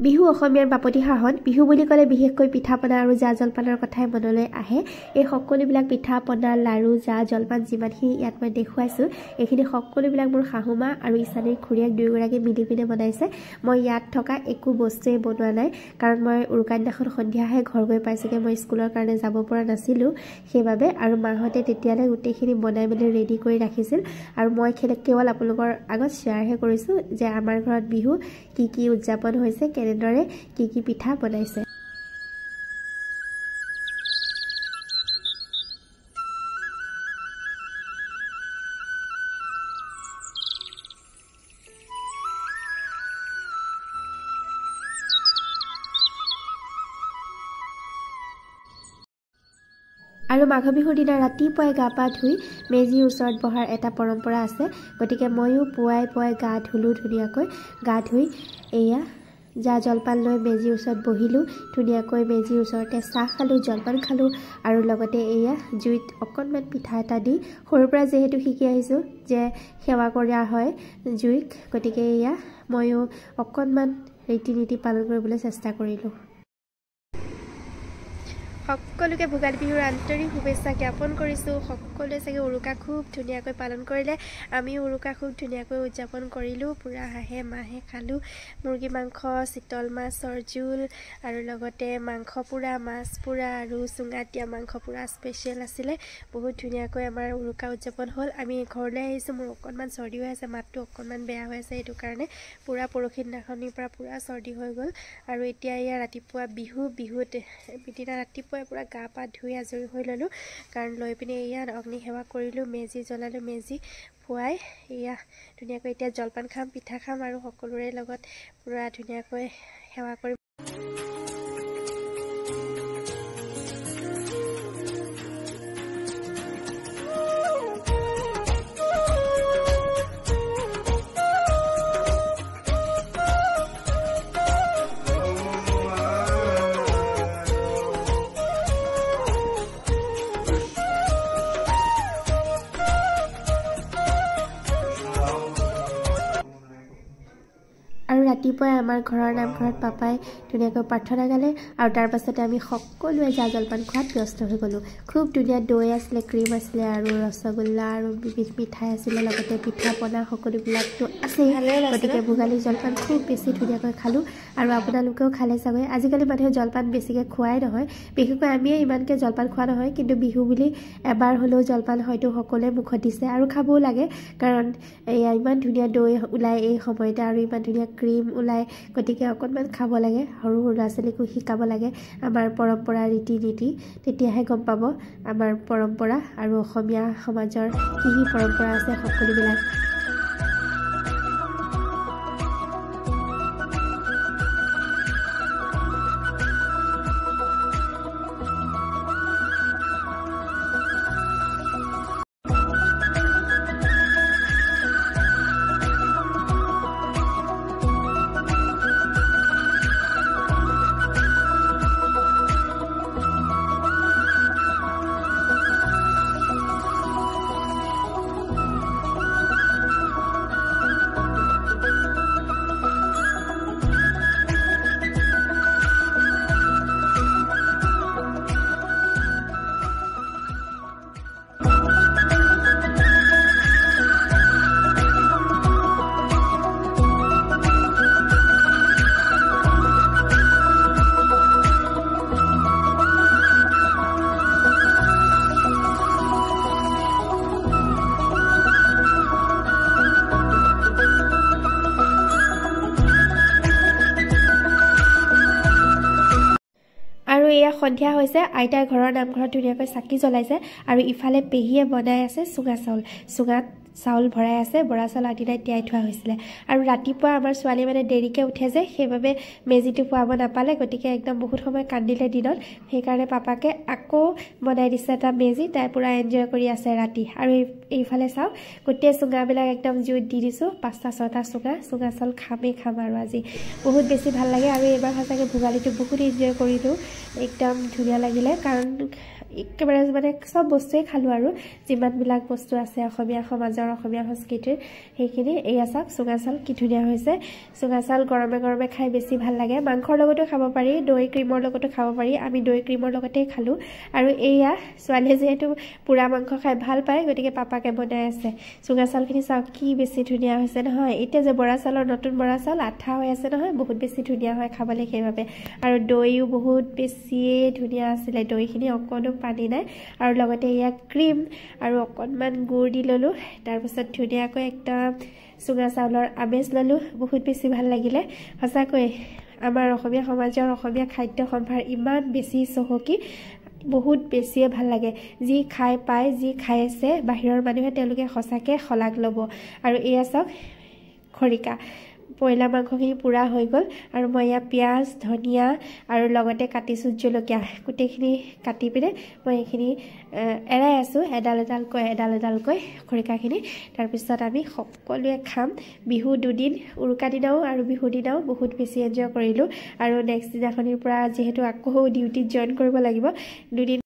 বিহু অসমীয়াৰ বাপতি সাহন বিহু বুলি ক'লে বিশেষকৈ পিঠা পনা আৰু জা জলপানৰ কথাই মনলৈ আহে এই সকলোবিলাক পিঠা পনা লাৰু জা জলপান যিমানখিনি ইয়াত মই দেখুৱাইছোঁ এইখিনি সকলোবিলাক মোৰ শাহুমা আৰু ইছানীৰ খুৰীয়েক দুয়োগৰাকী মিলি পিনে বনাইছে মই ইয়াত থকা একো বস্তুৱে বনোৱা নাই কাৰণ মই উৰুকাৰ দিনাখন সন্ধিয়াহে ঘৰ গৈ পাইছোঁগৈ মই স্কুলৰ কাৰণে যাব পৰা নাছিলোঁ সেইবাবে আৰু মাহঁতে তেতিয়ালৈ গোটেইখিনি বনাই মেলি ৰেডি কৰি ৰাখিছিল আৰু মই কেৱল আপোনালোকৰ আগত শ্বেয়াৰহে কৰিছোঁ যে আমাৰ ঘৰত বিহু কি উদযাপন হৈছে কেনেদৰে কি পিঠা বনাইছে আৰু মাঘ বিহুৰ দিনা ৰাতিপুৱাই গা পা ধুই মেজিৰ ওচৰত বহাৰ এটা পৰম্পৰা আছে গতিকে ময়ো পুৱাই গা ধুলোঁ ধুনীয়াকৈ গা ধুই এয়া জা জলপান লৈ মেজিৰ ওচৰত বহিলোঁ ধুনীয়াকৈ মেজিৰ ওচৰতে চাহ খালোঁ জলপান খালোঁ আৰু লগতে এয়া জুইত অকণমান পিঠা এটা দি সৰুৰ পৰা যিহেতু শিকি আহিছোঁ যে সেৱা কৰা হয় জুইক গতিকে এয়া ময়ো অকণমান ৰীতি নীতি পালন কৰিবলৈ চেষ্টা কৰিলোঁ সকলোকে ভোগালী বিহুৰ আন্তৰিক শুভেচ্ছা জ্ঞাপন কৰিছোঁ সকলোৱে চাগে উৰুকা খুব ধুনীয়াকৈ পালন কৰিলে আমি উৰুকা খুব ধুনীয়াকৈ উদযাপন কৰিলোঁ পুৰা হাঁহে মাহে খালোঁ মুৰ্গী মাংস চিতল মাছৰ জোল আৰু লগতে মাংস পুৰা মাছ পুৰা আৰু চুঙাত দিয়া মাংস পুৰা স্পেচিয়েল আছিলে বহুত ধুনীয়াকৈ আমাৰ উৰুকা উদযাপন হ'ল আমি ঘৰলৈ আহিছোঁ মোৰ অকণমান চৰ্দি হৈ আছে মাতটো অকণমান বেয়া হৈ আছে সেইটো কাৰণে পুৰা পৰহি দিনাখনিৰ পৰা পুৰা চৰ্দি হৈ গ'ল আৰু এতিয়া এয়া ৰাতিপুৱা বিহুত দিনা ৰাতিপুৱা পুৰা গা পা ধুই আজৰি হৈ ল'লোঁ কাৰণ লৈ পিনে এয়া অগ্নি সেৱা কৰিলোঁ মেজি জ্বলালোঁ মেজি পুৱাই এয়া ধুনীয়াকৈ এতিয়া জলপান খাম পিঠা খাম আৰু সকলোৰে লগত পুৰা ধুনীয়াকৈ সেৱা কৰিম আৰু ৰাতিপুৱাই আমাৰ ঘৰৰ নামঘৰত পাপাই ধুনীয়াকৈ প্ৰাৰ্থনা গালে আৰু তাৰ পাছতে আমি সকলোৱে জা জলপান খোৱাত ব্যস্ত হৈ গ'লোঁ খুব ধুনীয়া দৈ আছিলে ক্ৰীম আছিলে আৰু ৰসগোল্লা আৰু বিবিধ মিঠাই আছিলে লগতে পিঠা পনা সকলোবিলাকতো আছেই গতিকে ভোগালী জলপান খুব বেছি ধুনীয়াকৈ খালোঁ আৰু আপোনালোকেও খালে চাগৈ আজিকালি মানুহে জলপান বেছিকৈ খোৱাই নহয় বিশেষকৈ আমিয়ে ইমানকৈ জলপান খোৱা নহয় কিন্তু বিহু বুলি এবাৰ হ'লেও জলপান হয়তো সকলোৱে মুখত দিছে আৰু খাবও লাগে কাৰণ এয়া ইমান ধুনীয়া দৈ ওলাই এই সময়তে আৰু ইমান ধুনীয়া ক্ৰীম ওলাই গতিকে অকণমান খাব লাগে সৰু ল'ৰা ছোৱালীকো শিকাব লাগে আমাৰ পৰম্পৰা ৰীতি নীতি তেতিয়াহে গম পাব আমাৰ পৰম্পৰা আৰু অসমীয়া সমাজৰ কি পৰম্পৰা আছে সকলোবিলাক আৰু এয়া সন্ধিয়া হৈছে আইতাই ঘৰৰ নামঘৰত ধুনীয়াকৈ চাকি জ্বলাইছে আৰু ইফালে পেহীয়ে বনাই আছে চুঙাত চাউল ভৰাই আছে বৰা চাউল আগদিনাই তিয়াই থোৱা হৈছিলে আৰু ৰাতিপুৱা আমাৰ ছোৱালী মানে দেৰিকৈ উঠে যে সেইবাবে মেজিটো পোৱাব নাপালে গতিকে একদম বহুত সময় কান্দিলে দিনত সেইকাৰণে পাপাকে আকৌ বনাই দিছে এটা মেজি তাই পুৰা এনজয় কৰি আছে ৰাতি আৰু এইফালে চাওক গোটেই চুঙাবিলাক একদম জুইত দি দিছোঁ 5টা 6টা চুঙা চাউল খাম আৰু আজি বহুত বেছি ভাল লাগে আৰু এইবাৰ সঁচাকৈ ভোগালীটো বহুত এনজয় কৰিলোঁ একদম ধুনীয়া লাগিলে কাৰণ একেবাৰে মানে সব বস্তুৱে খালোঁ আৰু যিমানবিলাক বস্তু আছে অসমীয়া সমাজৰ সমাজৰ অসমীয়া সংস্কৃতিৰ সেইখিনি এয়া চাওক চুঙা চাউল কি ধুনীয়া হৈছে চুঙা চাউল গৰমে গৰমে খাই বেছি ভাল লাগে মাংসৰ লগতো খাব পাৰি দৈ ক্ৰীমৰ লগতো খাব পাৰি আমি দৈ ক্ৰীমৰ লগতেই খালোঁ আৰু এয়া ছোৱালীয়ে যিহেতু পুৰা মাংস খাই ভাল পায় গতিকে পাপাকে বনাই আছে চুঙা চাউলখিনি চাওক কি বেছি ধুনীয়া হৈছে নহয় এতিয়া যে বৰা চাউলৰ নতুন বৰা চাউল আঠা হৈ আছে নহয় বহুত বেছি ধুনীয়া হয় খাবলৈ সেইবাবে আৰু দৈও বহুত বেছিয়ে ধুনীয়া আছিলে দৈখিনি অকণো পানী নাই আৰু লগতে এয়া ক্ৰীম আৰু অকণমান গুড় দি ল'লোঁ তাৰপিছত ধুনীয়াকৈ একদম চুঙা চাউলৰ আমেজ ল'লোঁ বহুত বেছি ভাল লাগিলে সঁচাকৈ আমাৰ অসমীয়া সমাজৰ অসমীয়া খাদ্য সম্ভাৰ ইমান বেছি চহকী বহুত বেছিয়ে ভাল লাগে যি খাই পায় যি খাই আছে বাহিৰৰ মানুহে তেওঁলোকে সঁচাকৈ শলাগ ল'ব আৰু এয়া চাওক খৰিকা পইলা মাংসখিনি পুৰা হৈ গ'ল আৰু মই ইয়াত পিঁয়াজ ধনিয়া আৰু লগতে কাটিছোঁ জলকীয়া গোটেইখিনি কাটি পিনে মই এইখিনি এৰাই আছোঁ এডাল এডালকৈ খৰিকাখিনি তাৰপিছত আমি সকলোৱে খাম বিহু দুদিন উৰুকা দিনাও আৰু বিহু দিনাও বহুত বেছি এনজয় কৰিলোঁ আৰু নেক্সট দিনাখনিৰ পৰা যিহেতু আকৌ ডিউটিত জইন কৰিব লাগিব দুদিন